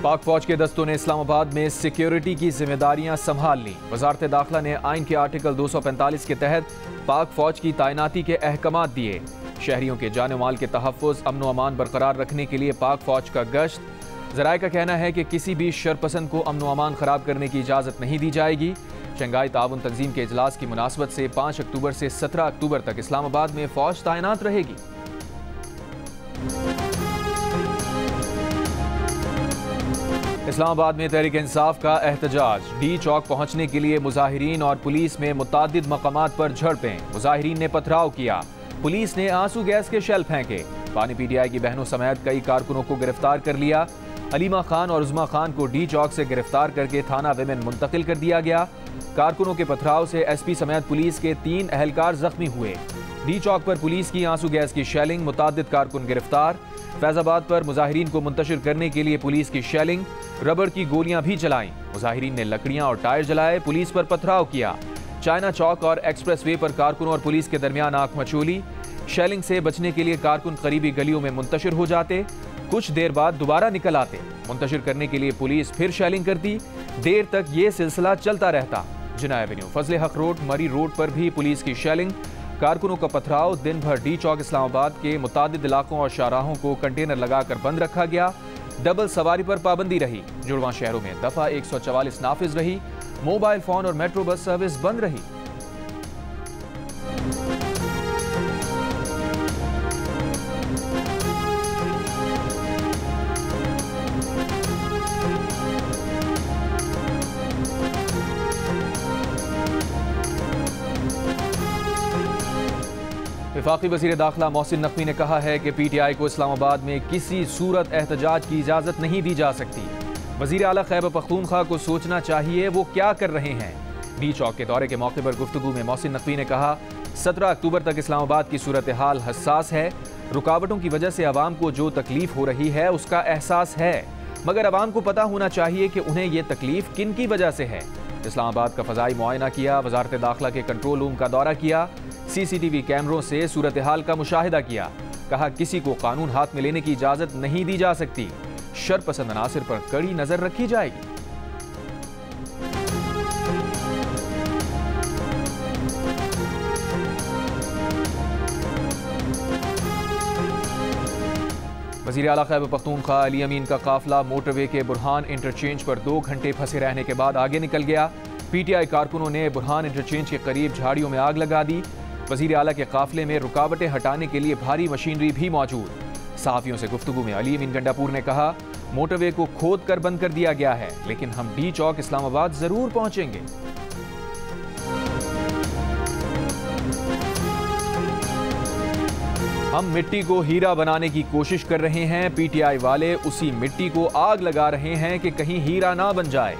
पाक फौज के दस्तों ने इस्लामाबाद में सिक्योरिटी की जिम्मेदारियां संभाल ली। वजारत दाखिला ने आइन के आर्टिकल 245 के तहत पाक फौज की तैनाती के अहकाम दिए। शहरियों के जान माल के तहफ़्फ़ुज़, अमन व अमान बरकरार रखने के लिए पाक फौज का गश्त। ज़राए का कहना है कि किसी भी शरपसंद को अमन व अमान ख़राब करने की इजाज़त नहीं दी जाएगी। शंघाई ताउन तंजीम के इजलास की मुनासबत से 5 अक्टूबर से 17 अक्टूबर तक इस्लामाबाद में फौज तैनात रहेगी। इस्लामाबाद में तहरीक इंसाफ का एहतजाज। डी चौक पहुंचने के लिए मुजाहिरीन और पुलिस में मुतादिद मकामात पर झड़पें। मुजाहिरीन ने पथराव किया, पुलिस ने आंसू गैस के शेल फेंके। पानी पीटीआई की बहनों समेत कई कारकुनों को गिरफ्तार कर लिया। अलीमा खान और उज़मा खान को डी चौक से गिरफ्तार करके थाना विमेन मुंतकिल कर दिया गया। कारकुनों के पथराव से एसपी समेत पुलिस के 3 अहलकार जख्मी हुए। डी चौक पर पुलिस की आंसू गैस की शेलिंग, मुतादिद कारकुन गिरफ्तार। फैजाबाद पर मुजाहिरीन को मुंतशिर करने के लिए पुलिस की शेलिंग, रबड़ की गोलियां भी चलाईं। मुजाहिरीन ने लकड़ियां और टायर जलाए, पुलिस पर पथराव किया। चाइना चौक और एक्सप्रेस वे पर कारकुनों और पुलिस के दरमियान आंख मचोली। शेलिंग से बचने के लिए कारकुन करीबी गलियों में मुंतशिर हो जाते, कुछ देर बाद दोबारा निकल आते। मुंतशिर करने के लिए पुलिस फिर शेलिंग करती, देर तक ये सिलसिला चलता रहता। जिना एवेन्यू, फजले हक रोड, मरी रोड पर भी पुलिस की शेलिंग, कारकुनों का पथराव। दिन भर डी चौक इस्लामाबाद के मुतादिद इलाकों और शाहराहों को कंटेनर लगाकर बंद रखा गया। डबल सवारी पर पाबंदी रही। जुड़वा शहरों में दफा 144 नाफिज रही। मोबाइल फोन और मेट्रो बस सर्विस बंद रही। वफाकी वज़ीर दाखिला मोहसिन नकवी ने कहा है कि पीटीआई को इस्लामाबाद में किसी सूरत एहतजाज की इजाज़त नहीं दी जा सकती। वज़ीर आला खैबर पख्तूनख्वा को सोचना चाहिए वो क्या कर रहे हैं। डी चौक के दौरे के मौके पर गुफ्तगू में मोहसिन नकवी ने कहा, 17 अक्टूबर तक इस्लामाबाद की सूरत हाल हसास है। रुकावटों की वजह से आवाम को जो तकलीफ हो रही है उसका एहसास है, मगर आवाम को पता होना चाहिए कि उन्हें ये तकलीफ किन की वजह से है। इस्लामाबाद का फ़ज़ाई मुआयना किया, वजारत दाखिला के कंट्रोल रूम का दौरा किया, CCTV कैमरों से सूरत हाल का मुशाहिदा किया। कहा, किसी को कानून हाथ में लेने की इजाज़त नहीं दी जा सकती। शरपसंद अनासिर पर कड़ी नज़र रखी जाएगी। वज़ीर आला खैबर पख्तूनख्वा अली अमीन का काफिला मोटरवे के बुरहान इंटरचेंज पर 2 घंटे फंसे रहने के बाद आगे निकल गया। पीटीआई कारकुनों ने बुरहान इंटरचेंज के करीब झाड़ियों में आग लगा दी। वज़ीर आला के काफिले में रुकावटें हटाने के लिए भारी मशीनरी भी मौजूद। सहाफ़ियों से गुफ्तगू में अली अमीन गंडापुर ने कहा, मोटरवे को खोद कर बंद कर दिया गया है, लेकिन हम डी चौक इस्लामाबाद जरूर पहुंचेंगे। हम मिट्टी को हीरा बनाने की कोशिश कर रहे हैं, पीटीआई वाले उसी मिट्टी को आग लगा रहे हैं कि कहीं हीरा ना बन जाए।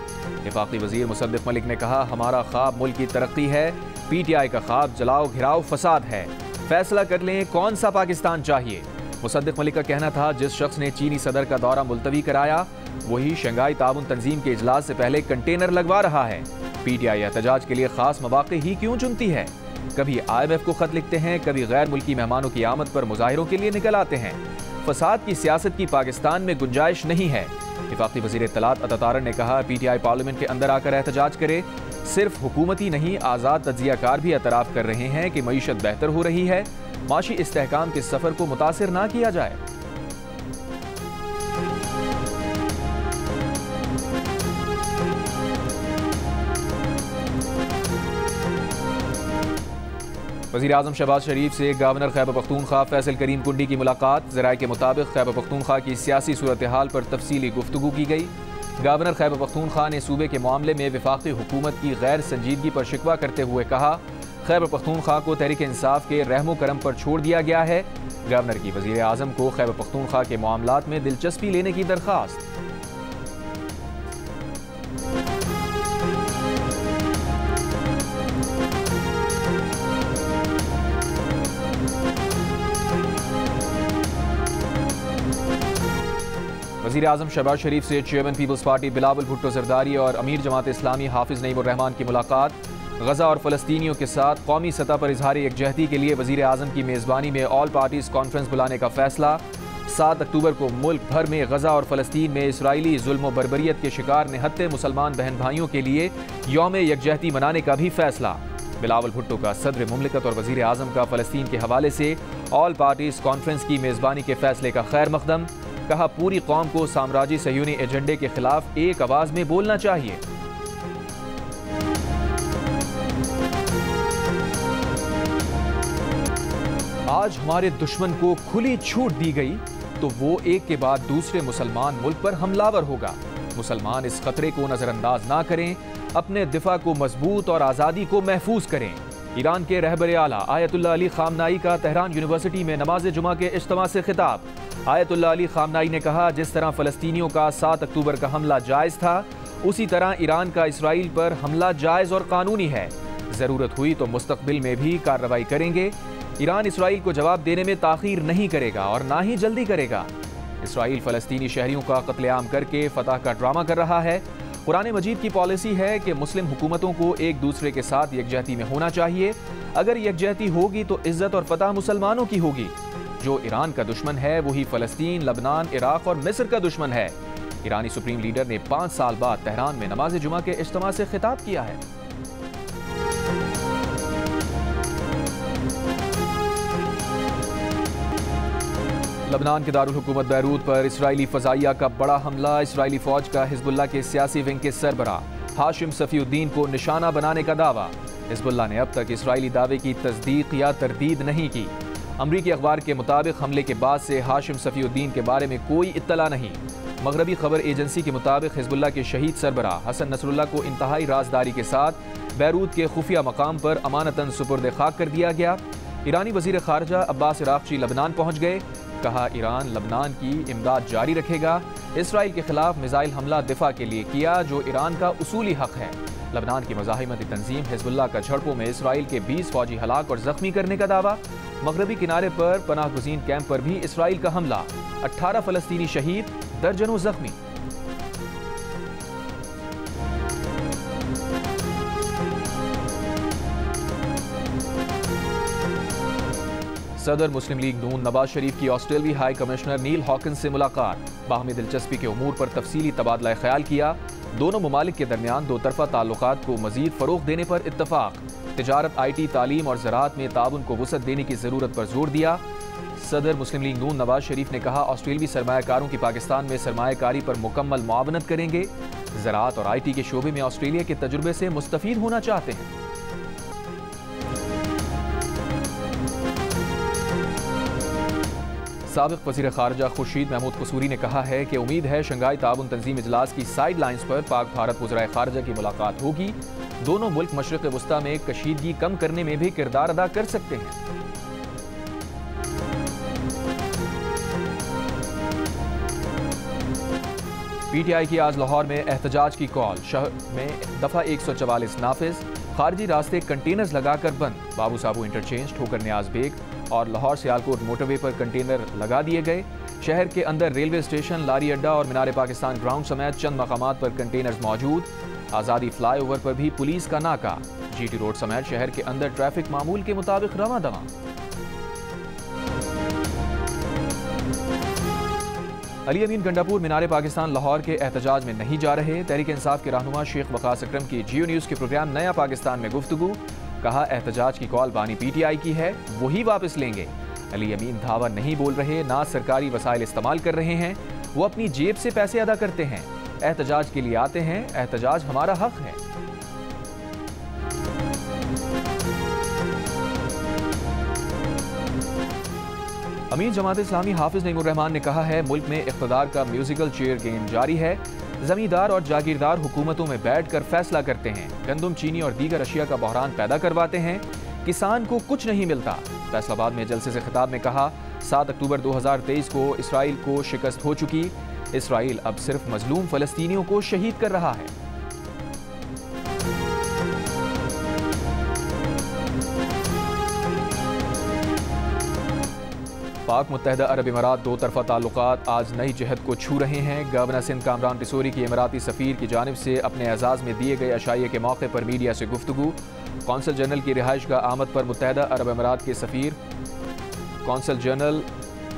वफाकी वज़ीर मुसद्दिक़ मलिक ने कहा, हमारा ख्वाब मुल्क की तरक्की है, पीटीआई का ख्वाब जलाओ घिराओ फसाद है। फैसला कर लें कौन सा पाकिस्तान चाहिए। मुसद्दिक़ मलिक का कहना था, जिस शख्स ने चीनी सदर का दौरा मुलतवी कराया वही शंघाई ताउन तंजीम के इजलास से पहले कंटेनर लगवा रहा है। पीटीआई एहतजाज के लिए खास मौक़े ही क्यों चुनती है। कभी IMF को खत लिखते हैं, कभी गैर मुल्की मेहमानों की आमद पर मुजाहिरों के लिए निकल आते हैं। फसाद की सियासत की पाकिस्तान में गुंजाइश नहीं है। वफाकी वज़ीर इत्तलात अतातारन ने कहा, पीटीआई पार्लियामेंट के अंदर आकर एहतजाज करे। सिर्फ हुकूमती नहीं, आज़ाद तज्ज़ियाकार भी एतराफ़ कर रहे हैं कि मईशत बेहतर हो रही है। माशी इस्तेहकाम के सफ़र को मुतासिर ना किया जाए। वज़ीर आज़म शहबाज शरीफ से गवर्नर खैबर पख्तूनख्वा फैसल करीम कुंडी की मुलाकात। ज़राए के मुताबिक खैबर पख्तूनख्वा की सियासी सूरत हाल पर तफसीली गुफ्तगू की गई। गवर्नर खैबर पख्तूनख्वा ने सूबे के मामले में वफाकी हुकूमत की गैर संजीदगी पर शिकवा करते हुए कहा, खैबर पख्तूनख्वा को तहरीक इंसाफ के रहमो करम पर छोड़ दिया गया है। गवर्नर की वज़ीर आज़म को खैबर पख्तूनख्वा के मामलात में दिलचस्पी लेने की दरख्वास्त। वज़ीर आज़म शहबाज शरीफ से chairman Peoples Party Bilawal Bhutto Zardari और अमीर जमात इस्लामी हाफिज़ नईमुर रहमान की मुलाकात। गज़ा और फ़लस्तीनियों के साथ कौमी सतह पर इजहार यकजहती के लिए वज़ीर आज़म की मेज़बानी में ऑल पार्टीज़ कॉन्फ्रेंस बुलाने का फ़ैसला। 7 अक्टूबर को मुल्क भर में गजा और फलस्तीन में इसराइली जुल्म और बर्बरियत के शिकार निहत्ते मुसलमान बहन भाइयों के लिए यौम यकजहती मनाने का भी फैसला। बिलावल भुट्टो का सदर मुमलिकत और वजीर आजम का फलस्तीन के हवाले से ऑल पार्टीज कॉन्फ्रेंस की मेजबानी के फैसले का खैर मकदम। कहा, पूरी कौम को साम्राज्य सहयूनी एजेंडे के खिलाफ एक आवाज में बोलना चाहिए। आज हमारे दुश्मन को खुली छूट दी गई तो वो एक के बाद दूसरे मुसलमान मुल्क पर हमलावर होगा। मुसलमान इस खतरे को नजरअंदाज ना करें, अपने दिफा को मजबूत और आज़ादी को महफूज करें। ईरान के रहबर आला आयतुल्लाह अली खामनाई का तेहरान यूनिवर्सिटी में नमाज जुमा के इज्तिमा से खिताब। आयतुल्लाह अली खामनाई ने कहा, जिस तरह फ़लस्तीनियों का 7 अक्टूबर का हमला जायज़ था, उसी तरह ईरान का इसराइल पर हमला जायज़ और कानूनी है। ज़रूरत हुई तो मुस्तक़बिल में भी कार्रवाई करेंगे। ईरान इसराइल को जवाब देने में ताख़ीर नहीं करेगा और ना ही जल्दी करेगा। इसराइल फ़लस्तीनी शहरियों का कत्लेआम करके फतह का ड्रामा कर रहा है। कुरान मजीद की पॉलिसी है कि मुस्लिम हुकूमतों को एक दूसरे के साथ यकजहती में होना चाहिए। अगर यकजहती होगी तो इज्जत और फतह मुसलमानों की होगी। जो ईरान का दुश्मन है वही फ़लस्तीन, लबनान, इराक़ और मिस्र का दुश्मन है। ईरानी सुप्रीम लीडर ने 5 साल बाद तेहरान में नमाज जुमा के इज्तिमा से खिताब किया है। लबनान के दारुल हुकूमत बैरूत पर इसराइली फ़ज़ाइया का बड़ा हमला। इसराइली फ़ौज का हिज़्बुल्लाह के सियासी विंग के सरबराह हाशिम सफ़ीउद्दीन को निशाना बनाने का दावा। हिज़्बुल्लाह ने अब तक इसराइली दावे की तस्दीक या तरदीद नहीं की। अमरीकी अखबार के मुताबिक हमले के बाद से हाशिम सफ़ीउद्दीन के बारे में कोई इत्तला नहीं। मगरबी खबर एजेंसी के मुताबिक हिज़्बुल्लाह के शहीद सरबराह हसन नसरुल्लाह को इंतहाई राजदारी के साथ बैरूत के खुफिया मकाम पर अमानतन सुपुर्द खाक कर दिया गया। ईरानी वज़ीर ख़ारजा अब्बास इराक़ची लबनान पहुँच गए। कहा, ईरान लबनान की इमदाद जारी रखेगा। इसराइल के खिलाफ मिसाइल हमला दिफा के लिए किया, जो ईरान का उसूली हक है। लबनान की मज़ाहिमती तंजीम हिज़्बुल्लाह का झड़पों में इसराइल के 20 फौजी हलाक और जख्मी करने का दावा। मगरबी किनारे पर पनाह गुज़ीन कैंप पर भी इसराइल का हमला, 18 फ़लस्तीनी शहीद, दर्जनों जख्मी। सदर मुस्लिम लीग नून नवाज शरीफ की ऑस्ट्रेलियाई हाई कमिश्नर नील हॉकिंस से मुलाकात। बाहमी दिलचस्पी के उमूर पर तफसीली तबादला ख्याल किया। दोनों ममालिक के दरमियान दो तरफा ताल्लुकात को मजीद फ़रोग़ देने पर इत्तफाक। तिजारत, IT, तालीम और ज़राअत में ताउन को वुसअत देने की ज़रूरत पर जोर दिया। सदर मुस्लिम लीग नून नवाज शरीफ ने कहा, ऑस्ट्रेलियाई सरमायाकारों की पाकिस्तान में सरमायाकारी पर मुकम्मल मुआवनत करेंगे। ज़राअत और IT के शोबे में ऑस्ट्रेलिया के तजुर्बे से मुस्तफ़ीद होना चाहते हैं। साबिक़ वज़ीर ख़ारजा खुर्शीद महमूद कसूरी ने कहा है कि उम्मीद है शंघाई ताउन तंजीम इजलास की साइड लाइन्स पर पाक भारत वज़राए ख़ारजा की मुलाकात होगी। दोनों मुल्क मशरिक़ वस्ता में कशीदगी कम करने में भी किरदार अदा कर सकते हैं। PTI की आज लाहौर में एहतजाज की कॉल। शहर में दफ़ा 144 नाफिज। खारजी रास्ते कंटेनर्स लगाकर बंद। बाबू साबू इंटरचेंज, ठोकर न्याज बेग और लाहौर सियालकोट मोटरवे पर कंटेनर लगा दिए गए। शहर के अंदर रेलवे स्टेशन, लारी अड्डा और मीनार पाकिस्तान ग्राउंड समेत चंद मकामात पर कंटेनर्स मौजूद। आज़ादी फ्लाईओवर पर भी पुलिस का नाका। GT रोड समेत शहर के अंदर ट्रैफिक मामूल के मुताबिक रवां दवां। अली अमीन गंडापुर मीनार पाकिस्तान लाहौर के एहतजाज में नहीं जा रहे। तहरीक इंसाफ के रहनुमा शेख वकास अकरम की जियो न्यूज़ के प्रोग्राम नया पाकिस्तान में गुफ्तगू। कहा, एहतजाज की कॉल बानी PTI की है, वही वापस लेंगे। अली अमीन धावा नहीं बोल रहे, ना सरकारी वसाइल इस्तेमाल कर रहे हैं। वो अपनी जेब से पैसे अदा करते हैं। एहतजाज के लिए आते हैं। एहतजाज हमारा हक है। अमीर जमात इस्लामी हाफिज नईमुर रहमान ने कहा है, मुल्क में इख्तिदार का म्यूजिकल चेयर गेम जारी है। जमींदार और जागीरदार हुकूमतों में बैठकर फैसला करते हैं। गंदम, चीनी और दीगर अशिया का बहरान पैदा करवाते हैं। किसान को कुछ नहीं मिलता। फैसलाबाद में जलसे से खिताब में कहा, 7 अक्टूबर 2023 को इसराइल को शिकस्त हो चुकी। इसराइल अब सिर्फ मजलूम फ़लस्तीनियों को शहीद कर रहा है। पाक मुत्तहदा अरब इमारात दो तरफा ताल्लुकात आज नई जहत को छू रहे हैं। गवर्नर सिंध कामरान टिसोरी की इमाराती सफ़ीर की जानिब से अपने एजाज़ में दिए गए अशाइये के मौके पर मीडिया से गुफ्तगू। कौंसल जनरल की रिहाइश गाह आमद पर मुत्तहदा अरब इमारात के सफ़ीर कौंसल जनरल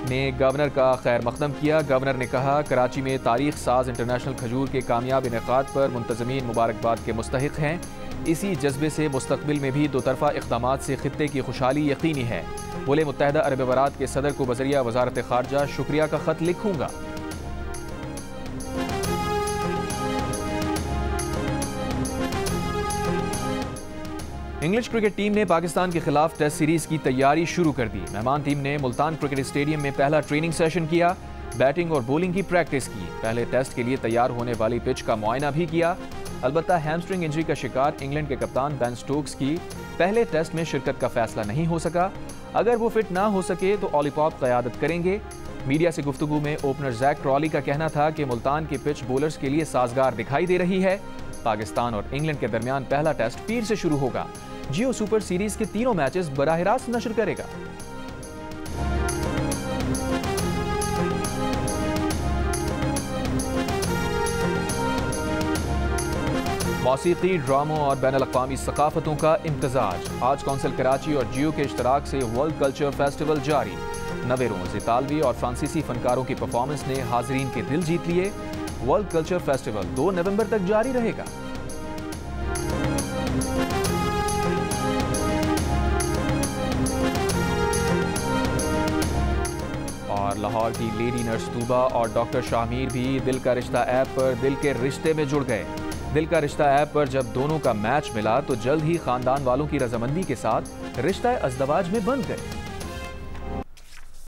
ने गवर्नर का खैर मकदम किया। गवर्नर ने कहा, कराची में तारीख साज इंटरनेशनल खजूर के कामयाब इनेकाद पर मुंतजमीन मुबारकबाद के मुस्तहिक हैं। इसी जज्बे से मुस्तकबिल में भी दोतरफा इक़दामात से खित्ते की खुशहाली यकीनी है। बोले, मुत्तहदा अरब अमारात के सदर को बज़रिया वज़ारत ख़ारजा शुक्रिया का ख़त लिखूंगा। इंग्लिश क्रिकेट टीम ने पाकिस्तान के खिलाफ टेस्ट सीरीज की तैयारी शुरू कर दी। मेहमान टीम ने मुल्तान क्रिकेट स्टेडियम में पहला ट्रेनिंग सेशन किया, बैटिंग और बॉलिंग की प्रैक्टिस की। पहले टेस्ट के लिए तैयार होने वाली पिच का मुआयना भी किया। अलबत्ता हैमस्ट्रिंग इंजरी का शिकार इंग्लैंड के कप्तान बेन स्टोक्स की पहले टेस्ट में शिरकत का फैसला नहीं हो सका। अगर वो फिट ना हो सके तो ऑली पॉप क़यादत करेंगे। मीडिया से गुफ्तगू में ओपनर जैक क्रॉली का कहना था कि मुल्तान की पिच बॉलर्स के लिए साजगार दिखाई दे रही है। पाकिस्तान और इंग्लैंड के दरमियान पहला टेस्ट पीर से शुरू होगा। जियो सुपर सीरीज के तीनों मैचेस बराह रास्त नशर करेगा। मौसीकी, ड्रामों और बैनुल अक़वामी सकाफतों का इम्तजाज। आज कौंसिल कराची और जियो के इश्तराक से वर्ल्ड कल्चर फेस्टिवल जारी। नवे रोज़ इतालवी और फ्रांसीसी फनकारों की परफॉर्मेंस ने हाजरीन के दिल जीत लिए। वर्ल्ड कल्चर फेस्टिवल 2 नवंबर तक जारी रहेगा। और लाहौर की लेडी नर्स तूबा और डॉक्टर शाहमीर भी दिल का रिश्ता ऐप पर दिल के रिश्ते में जुड़ गए। दिल का रिश्ता ऐप पर जब दोनों का मैच मिला तो जल्द ही खानदान वालों की रजामंदी के साथ रिश्ता अज़दवाज में बंध गए।